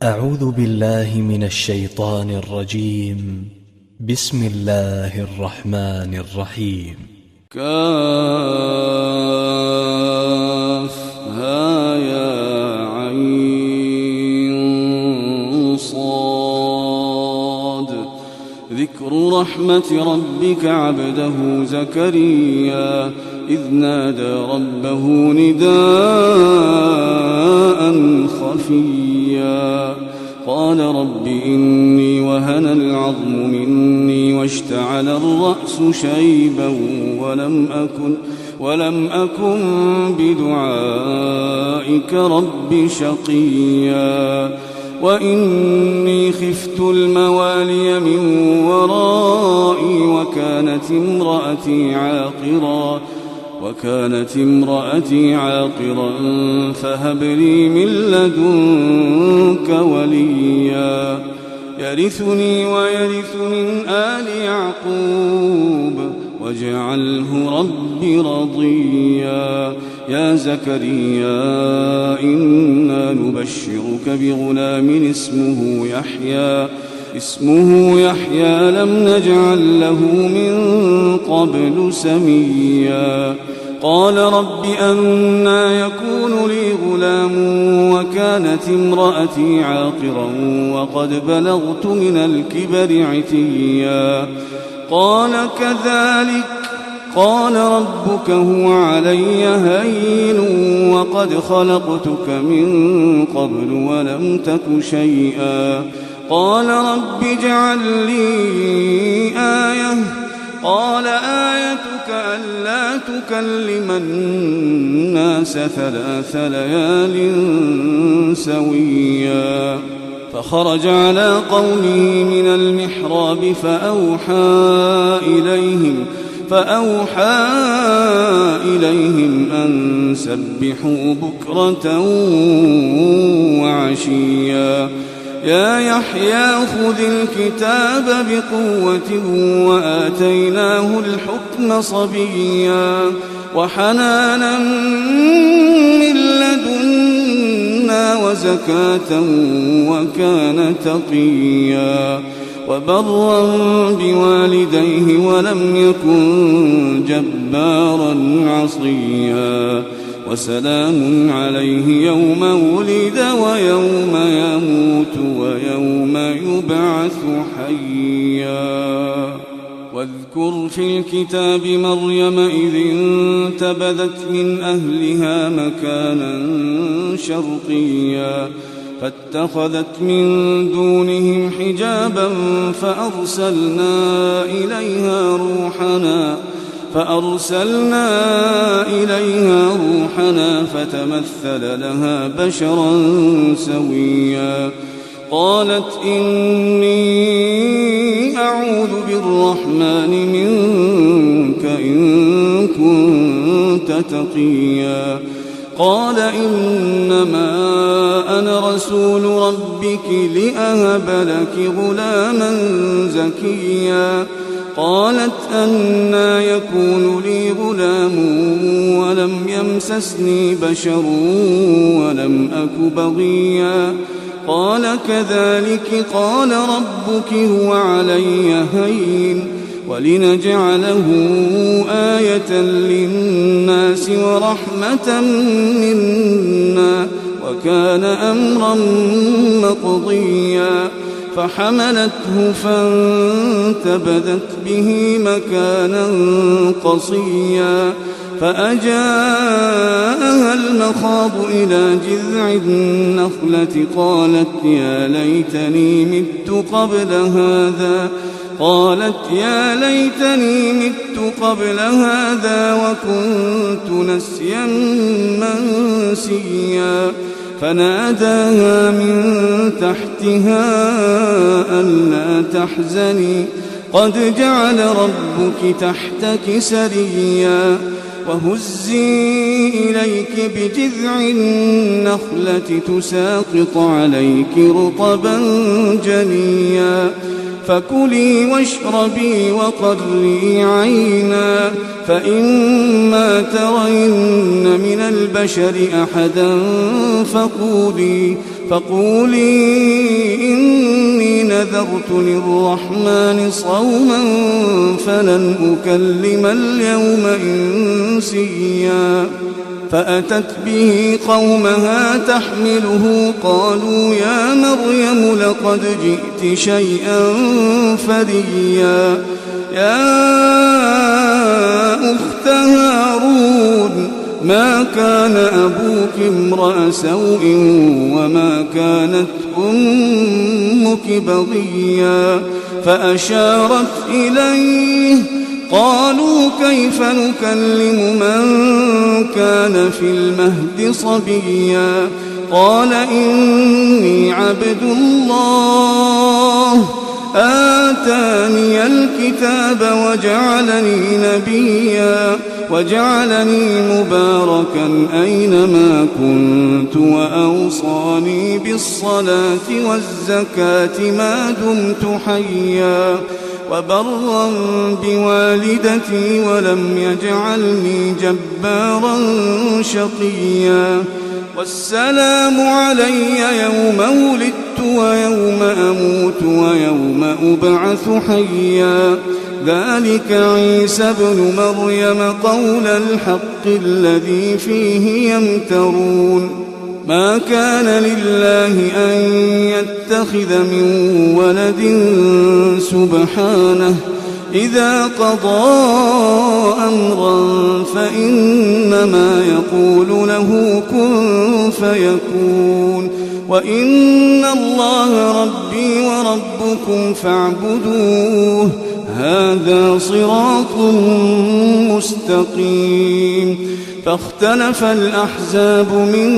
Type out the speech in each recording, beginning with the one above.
أعوذ بالله من الشيطان الرجيم. بسم الله الرحمن الرحيم. كافها يا عين صاد. ذكر رحمة ربك عبده زكريا إذ نادى ربه نداء خفيا قال رب إني وهن العظم مني واشتعل الرأس شيبا ولم أكن بدعائك رب شقيا وإني خفت الموالي من ورائي وكانت امرأتي عاقرا فهب لي من لدنك وليا يرثني ويرث من آل يعقوب واجعله رب رضيا. يا زكريا إنا نبشرك بغلام اسمه يحيى لم نجعل له من قبل سميا. قال رب أنى يكون لي غلام وكانت امرأتي عاقرا وقد بلغت من الكبر عتيا. قال كذلك قال ربك هو علي هين وقد خلقتك من قبل ولم تك شيئا. قال رب اجعل لي آية. قال آيتك ألا تكلم الناس 3 ليال سويا. فخرج على قومه من المحراب فأوحى إليهم أن سبحوا بكرة وعشيا. يا يحيى خذ الكتاب بقوة وآتيناه الحكم صبيا وحنانا من لدنا وزكاة وكان تقيا وبرا بوالديه ولم يكن جبارا عصيا. وسلام عليه يوم ولد ويوم يموت ويوم يبعث حيا. واذكر في الكتاب مريم إذ انتبذت من أهلها مكانا شرقيا فاتخذت من دونهم حجابا فأرسلنا إليها روحنا فتمثل لها بشرا سويا. قالت إني أعوذ بالرحمن منك إن كنت تقيا. قال إنما أنا رسول ربك لأهب لك غلاما زكيا. قالت أنى يكون لي غلام ولم يمسسني بشر ولم أك بغيا. قال كذلك قال ربك هو علي هين ولنجعله آية للناس ورحمة منا وكان أمرا مقضيا. فحملته فانتبذت به مكانا قصيا فأجاءها المخاض إلى جذع النخلة قالت يا ليتني مت قبل هذا وكنت نسيا منسيا. فناداها من تحتها ألا تحزني قد جعل ربك تحتك سريا. وهزي إليك بجذع النخلة تساقط عليك رطبا جنيا. فكلي واشربي وقري عينا فإما ترين من البشر أحدا فقولي نذرت للرحمن صوما فلن أكلم اليوم إنسيا فأتت به قومها تحمله قالوا يا مريم لقد جئت شيئا فريا يا أخت هارون ما كان أبوك امرأ سوء وما كانت أمك بغيا فأشارت إليه قالوا كيف نكلم من كان في المهد صبيا قال إني عبد الله آتاني الكتاب وجعلني نبيا وجعلني مباركا أينما كنت وأوصاني بالصلاة والزكاة ما دمت حيا وبرا بوالدتي ولم يجعلني جبارا شقيا والسلام علي يوم ولدت ويوم أموت ويوم أبعث حيا ذلك عيسى ابن مريم قول الحق الذي فيه يمترون ما كان لله أن يتخذ من ولد سبحانه إذا قضى أمرا فإنما يقول له كن فيكون وإن الله ربي وربكم فاعبدوه هذا صراط مستقيم فاختلف الأحزاب من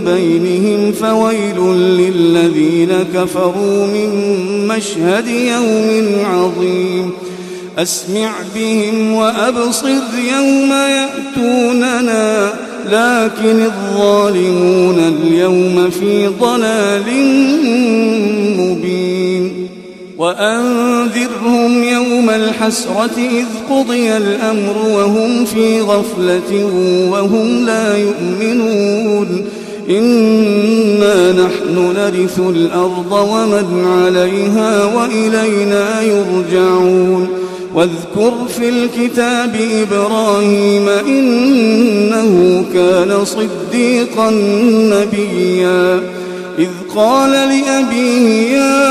بينهم فويل للذين كفروا من مشهد يوم عظيم أسمع بهم وأبصر يوم يأتوننا لكن الظالمون اليوم في ضلال مبين وأنذرهم يوم الحسرة إذ قضي الأمر وهم في غفلة وهم لا يؤمنون إنا نحن نرث الأرض ومن عليها وإلينا يرجعون واذكر في الكتاب إبراهيم إنه كان صديقا نبيا إذ قال لأبيه يا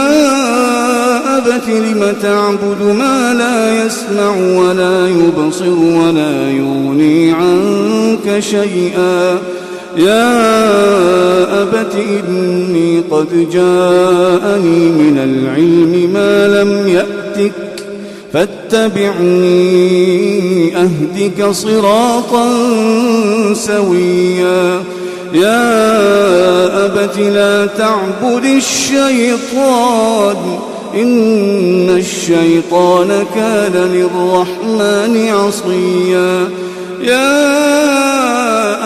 أبت لم تعبد ما لا يسمع ولا يبصر ولا يغني عنك شيئا يا أبت إني قد جاءني من العلم ما لم يأتك فاتبعني أهدك صراطا سويا يا أبت لا تعبد الشيطان إن الشيطان كان للرحمن عصيا يا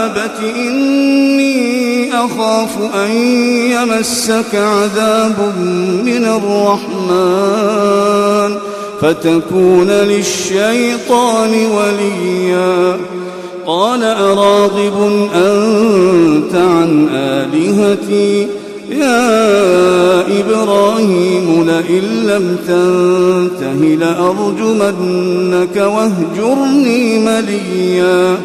أبت إني أخاف أن يمسك عذاب من الرحمن فتكون للشيطان وليا قال أراغب أنت عن آلهتي يا إبراهيم لئن لم تنته لأرجمنك واهجرني مليا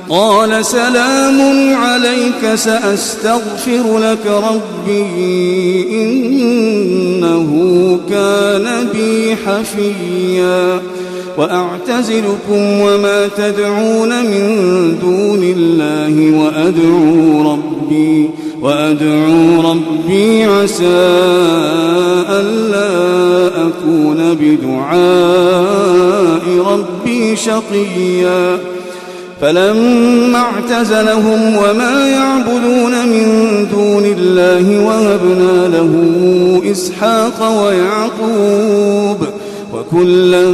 قال سلام عليك سأستغفر لك ربي إنه كان بي حفيا وأعتزلكم وما تدعون من دون الله وأدعو ربي عسى ألا أكون بدعاء ربي شقيا فلما اعتزلهم وما يعبدون من دون الله وهبنا له إسحاق ويعقوب وكلا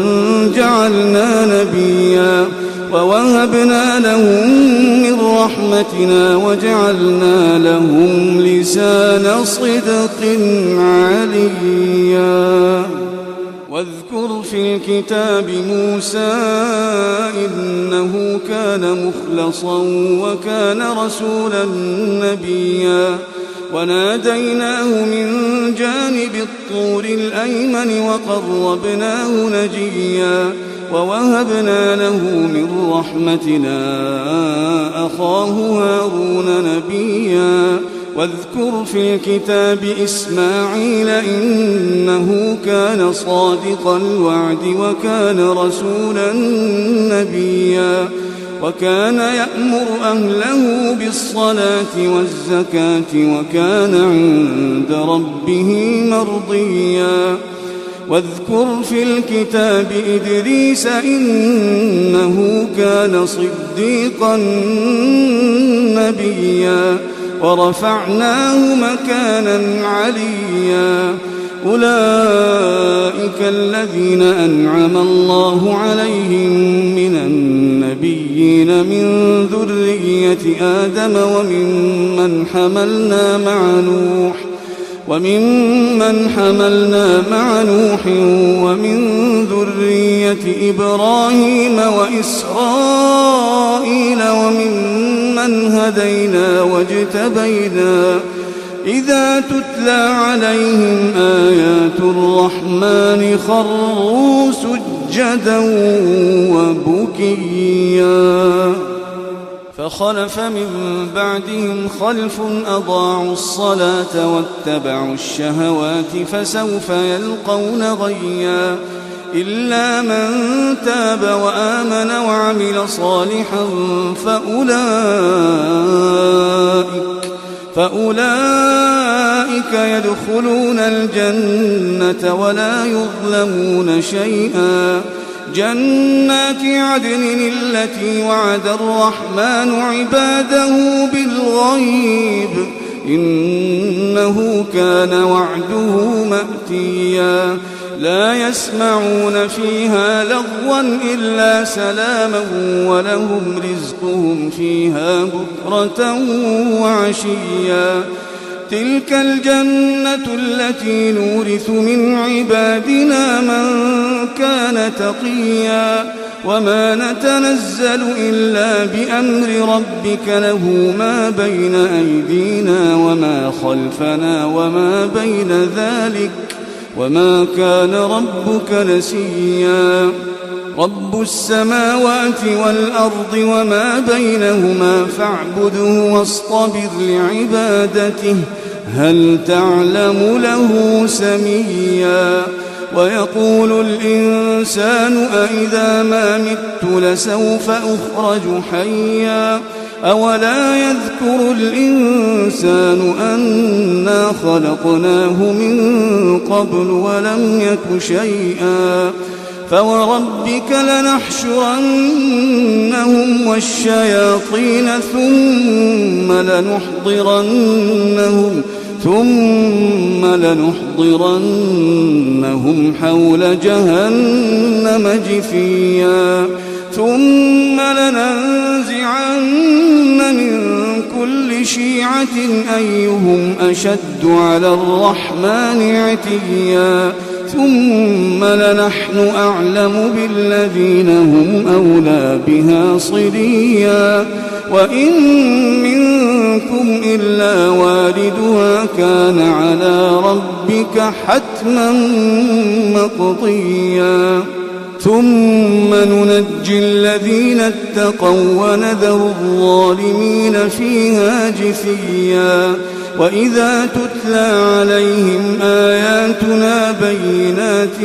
جعلنا نبيا ووهبنا لهم من رحمتنا وجعلنا لهم لسان صدق عليا واذكر في الكتاب موسى إنه كان مخلصا وكان رسولا نبيا وناديناه من جانب الطور الأيمن وقربناه نجيا ووهبنا له من رحمتنا أخاه هارون نبيا واذكر في الكتاب إسماعيل إنه كان صادق الوعد وكان رسولا نبيا وكان يأمر أهله بالصلاة والزكاة وكان عند ربه مرضيا واذكر في الكتاب إدريس إنه كان صديقا نبيا ورفعناه مكانا عليا أولئك الذين أنعم الله عليهم من النبيين من ذرية آدم وممن حملنا مع نوح ومن ذرية إبراهيم وإسرائيل وممن هدينا واجتبينا إذا تتلى عليهم آيات الرحمن خروا سجدا وبكيا فخلف من بعدهم خلف أضاعوا الصلاة واتبعوا الشهوات فسوف يلقون غيا إلا من تاب وآمن وعمل صالحا فأولئك يدخلون الجنة ولا يظلمون شيئا جنات عدن التي وعد الرحمن عباده بالغيب إنه كان وعده مأتيا لا يسمعون فيها لغوا إلا سلاما ولهم رزقهم فيها بكرة وعشيا تلك الجنة التي نورث من عبادنا من كان تقيا وما نتنزل إلا بأمر ربك له ما بين أيدينا وما خلفنا وما بين ذلك وما كان ربك نسيا رب السماوات والأرض وما بينهما فاعبده واصطبر لعبادته هل تعلم له سميا ويقول الإنسان أإذا ما مت لسوف أخرج حيا أولا يذكر الإنسان أنا خلقناه من قبل ولم يك شيئا فوربك لنحشرنهم والشياطين ثم لنحضرنهم حول جهنم جثيا ثم لننزعن من كل شيعة أيهم أشد على الرحمن عتيا ثم لنحن أعلم بالذين هم أولى بها صليا وإن منكم إلا واردها كان على ربك حتما مقضيا ثم ننجي الذين اتقوا ونذر الظالمين فيها جثيا وإذا تتلى عليهم آياتنا بينات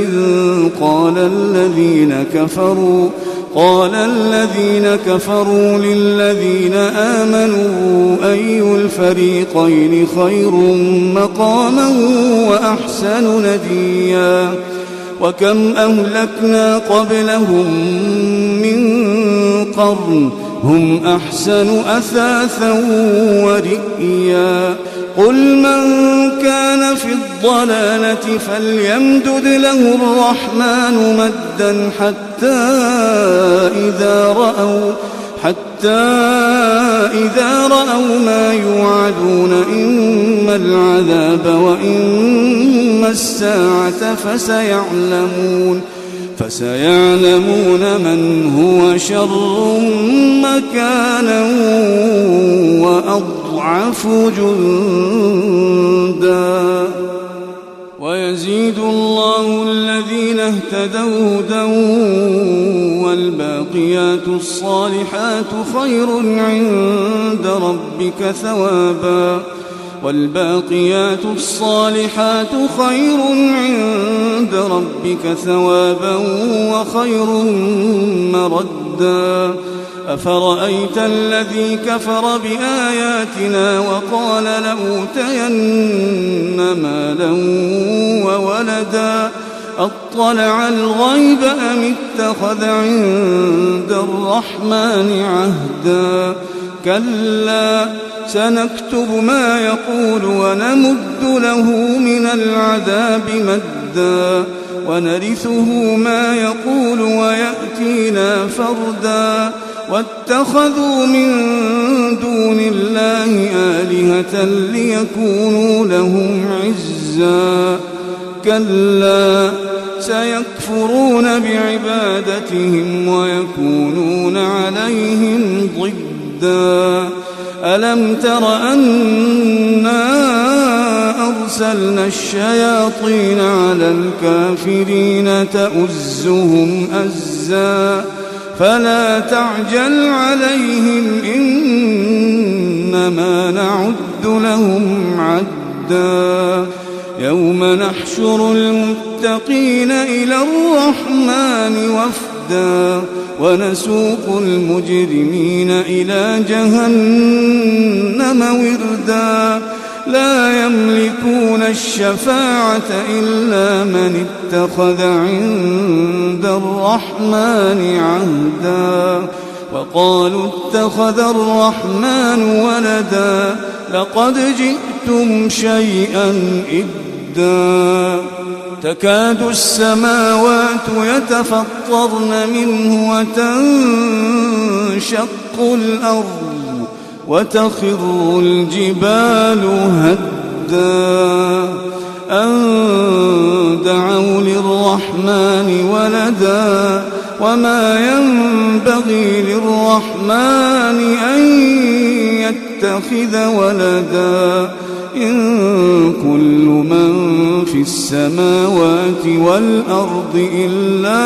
قال الذين كفروا للذين آمنوا أي الفريقين خير مقاما وأحسن نديا وكم أهلكنا قبلهم من قرن هم أحسن أثاثا ورئيا قل من كان في الضلالة فليمدد له الرحمن مدا حتى إذا رأوا ما يوعدون إما العذاب وإما الساعة فسيعلمون من هو شر مكانا وأضعف جندا ويزيد الله الذين اهتدوا هدى والباقيات الصالحات خير عند ربك ثوابا وخير مردا أفرأيت الذي كفر بآياتنا وقال لأوتين مالا وولدا أطلع الغيب أم اتخذ عند الرحمن عهدا كلا سنكتب ما يقول ونمد له من العذاب مدا ونرثه ما يقول ويأتينا فردا واتخذوا من دون الله آلهة ليكونوا لهم عزا كلا سيكفرون بعبادتهم ويكونون عليهم ضدا ألم تر أنا أرسلنا الشياطين على الكافرين تؤزهم أزا فلا تعجل عليهم إنما نعد لهم عدا يوم نحشر المتقين إلى الرحمن وفدا ونسوق المجرمين إلى جهنم وردا لا يملكون الشفاعة إلا من اتخذ عند الرحمن عهدا وقالوا اتخذ الرحمن ولدا لقد جئتم شيئا إدا تكاد السماوات يتفطرن منه وتنشق الأرض وتخر الجبال هدا أن دعوا للرحمن ولدا وما ينبغي للرحمن أن يتخذ ولدا إن كل من في السماوات والأرض إلا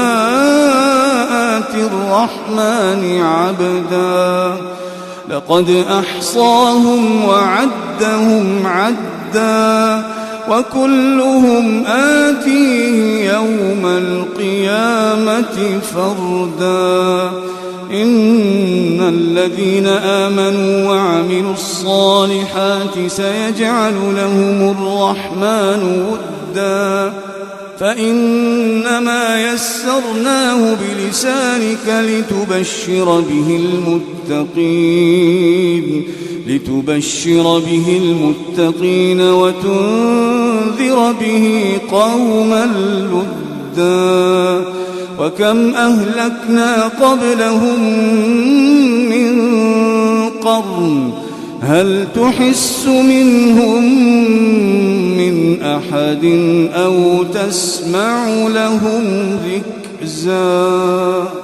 آتي الرحمن عبدا لقد أحصاهم وعدهم عدا وكلهم آتيه يوم القيامة فردا إن الذين آمنوا وعملوا الصالحات سيجعل لهم الرحمن ودا فإنما يسرناه بلسانك لتبشر به المتقين وتنذر به قوما لدا وكم أهلكنا قبلهم من قرن هل تحس منهم من أحد أو تسمع لهم ركزا